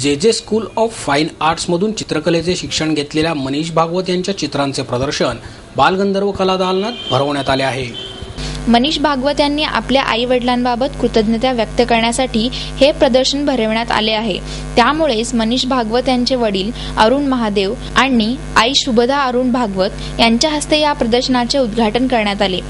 जे school of fine आर्ट्समधून चित्रकलेचे शिक्षण घेतलेल्या मनीष भागवत यांच्या चित्रांचे प्रदर्शन बालगंधर्व कला दालनात भरवण्यात आले आहे। मनीष भागवत यांनी आपल्या आई वडिलांबाबत कृतज्ञता व्यक्त करण्यासाठी हे प्रदर्शन भरवण्यात आले आहे। त्यामुळेच मनीष भागवत यांचे वडील अरुण महादेव आणि आई शुभदा अरुण भागवत यांच्या हस्ते या प्रदर्शनाचे उद्घाटन करण्यात आले।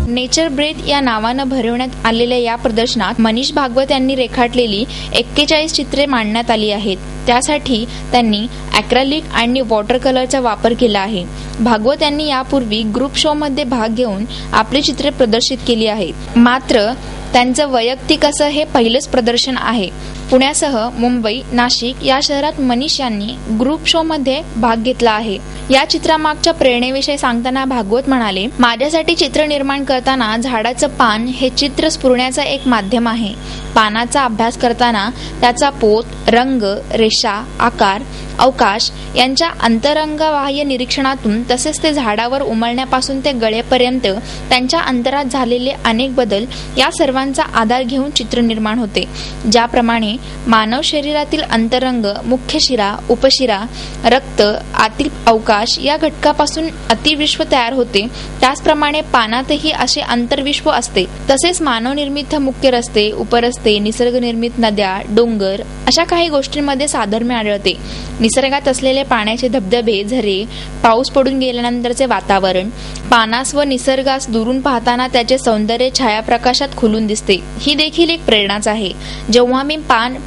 नेचर ब्रेथ या नावानं भरवण्यात आलेल्या या प्रदर्शनात मनीष भागवत यांनी रेखाटलेली 41 चित्रे मांडण्यात आली आहेत। त्यासाठी त्यांनी ॲक्रेलिक आणि वॉटर कलरचा वापर केला आहे। भागवत यांनी यापूर्वी ग्रुप शो मध्ये भाग घेऊन आपली चित्रे प्रदर्शित केली आहेत, मात्र त्यांचं वैयक्तिक असं हे पहिलंच प्रदर्शन आहे। पुण्यासह मुंबई, नाशिक या शहरात मनीष यांनी ग्रुप शो मध्ये भाग घेतला आहे। या चित्रामागच्या प्रेरणेविषयी सांगताना भागवत म्हणाले, माझ्यासाठी चित्र निर्माण करताना झाडाचं पान हे चित्र स्फुरण्याचं एक माध्यम आहे। पानाचा अभ्यास करताना त्याचा पोत, रंग, रेषा, आकार, अवकाश यांच्या अंतरंगबाह्य निरीक्षणातून तसेच ते झाडावर उमलण्यापासून ते गळेपर्यंत त्यांच्या अंतरात झालेले अनेक बदल या सर्वांचा आधार घेऊन चित्र निर्माण होते। ज्याप्रमाणे मानव शरीरातील अंतरंग, मुख्य शिरा, उपशिरा, रक्त, आतील अवकाश या घटकापासून अतिविश्व तयार होते, त्याचप्रमाणे पानातही असे अंतर्विश्व असते। तसेच मानवनिर्मित मुख्य रस्ते, उपरस्ते, निसर्गनिर्मित नद्या, डोंगर अशा काही गोष्टींमध्ये साधर्म्य आढळते। निसर्गात असलेले पाण्याचे धबधबे, झरे, पाऊस पडून गेल्यानंतरचे वातावरण, पानास व निसर्गास दुरून पाहताना त्याचे सौंदर्य छायाप्रकाशात खुलून दिसते, ही देखील एक प्रेरणाच आहे। जेव्हा मी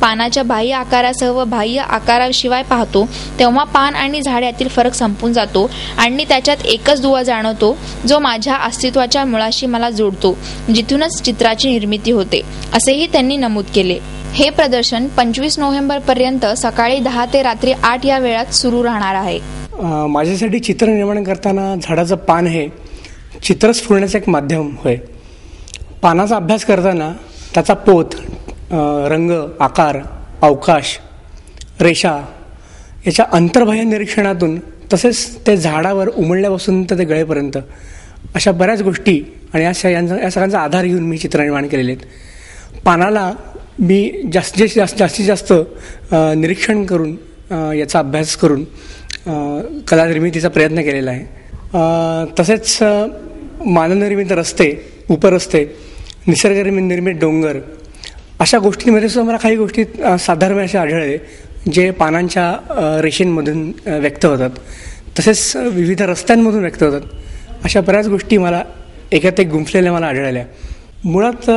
पानाच्या बाह्य आकारासह व बाह्य आकाराशिवाय पाहतो, तेव्हा पान आणि झाड यातील फरक संपून जातो आणि त्याच्यात एकच दुवा जाणवतो, जो माझ्या अस्तित्वाच्या मुळाशी मला जोडतो, जिथूनच चित्राची निर्मिती होते, असेही त्यांनी नमूद केले। हे प्रदर्शन 25 नोव्हेंबर पर्यंत सकाळी 10 ते रात्री 8 या वेळात सुरू राहणार आहे। माझ्यासाठी चित्र निर्माण करताना झाडाचं पान हे चित्र स्फुरण्याचं एक माध्यम होय। पानाचा अभ्यास करताना त्याचा पोत, रंग, आकार, अवकाश, रेषा याच्या अंतर्बाह्य निरीक्षणातून तसेच ते झाडावर उमलण्यापासून तर ते गळेपर्यंत अशा बऱ्याच गोष्टी आणि या सगळ्यांचा आधार घेऊन मी चित्र निर्माण केलेले आहेत। पानाला मी जास्तीत जास्त निरीक्षण करून याचा अभ्यास करून कला निर्मितीचा प्रयत्न केलेला आहे। तसेच मानवनिर्मित रस्ते, उपरस्ते, निसर्गनिर्मित डोंगर अशा गोष्टींमध्ये सुद्धा मला काही गोष्टी साधर्म्य असे आढळले, जे पानांच्या रेषेंमधून व्यक्त होतात, तसेच विविध रस्त्यांमधून व्यक्त होतात। अशा बऱ्याच गोष्टी मला एकात एक गुंफलेल्या मला आढळल्या। मुळात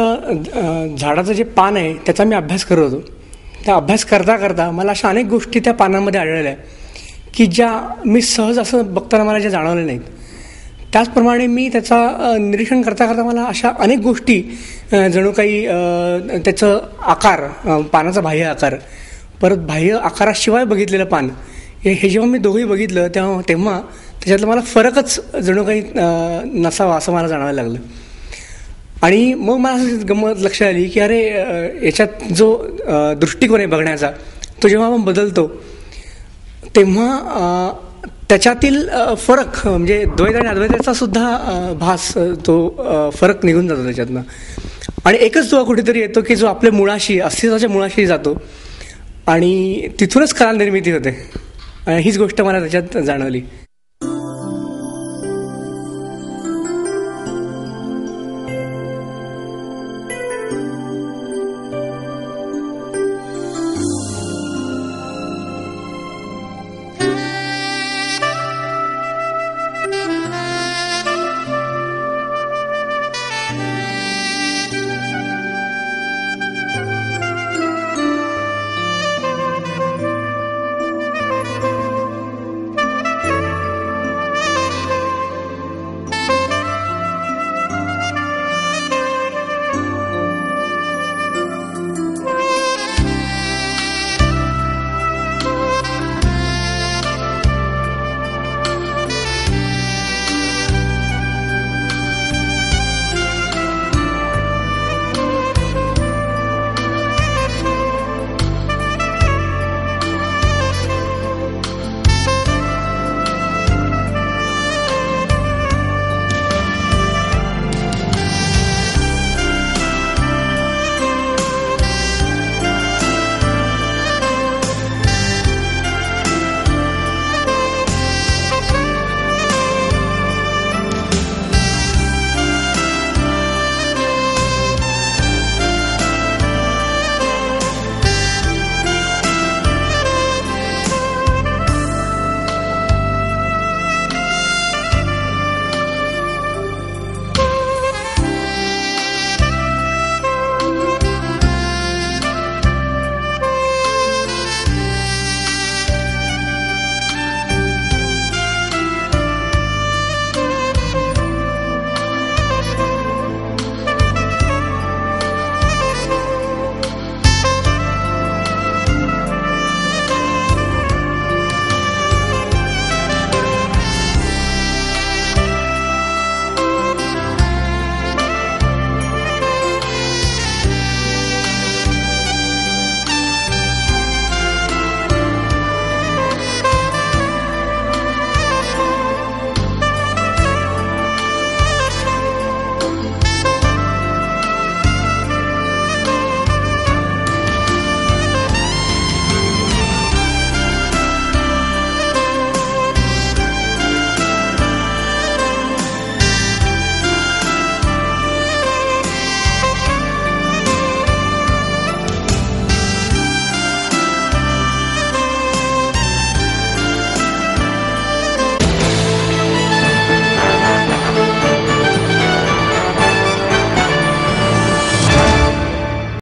झाडाचं जे पान आहे त्याचा मी अभ्यास करत होतो। त्या अभ्यास करता करता मला अशा अनेक गोष्टी त्या पानांमध्ये आढळल्या की ज्या मी सहज असं बघताना मला ज्या जाणवल्या नाहीत। त्याचप्रमाणे मी त्याचा निरीक्षण करता करता मला अशा अनेक गोष्टी जणू काही त्याचं आकार, पानाचा बाह्य आकार, परत बाह्य आकाराशिवाय बघितलेलं पान, हे जेव्हा मी दोघंही बघितलं तेव्हा त्याच्यातलं मला फरकच जणू काही नसावा असं मला जाणवायला लागलं। आणि मग मला असं गंमत लक्षात आली की अरे, याच्यात जो दृष्टिकोन आहे बघण्याचा तो जेव्हा आपण बदलतो तेव्हा त्याच्यातील फरक म्हणजे द्वैत आणि अद्वैताचा सुद्धा भास, तो फरक निघून जातो त्याच्यातनं, आणि एकच दुवा कुठेतरी येतो की जो आपल्या मुळाशी, अस्तित्वाच्या मुळाशी जातो आणि तिथूनच कला निर्मिती होते। हीच गोष्ट मला त्याच्यात जाणवली।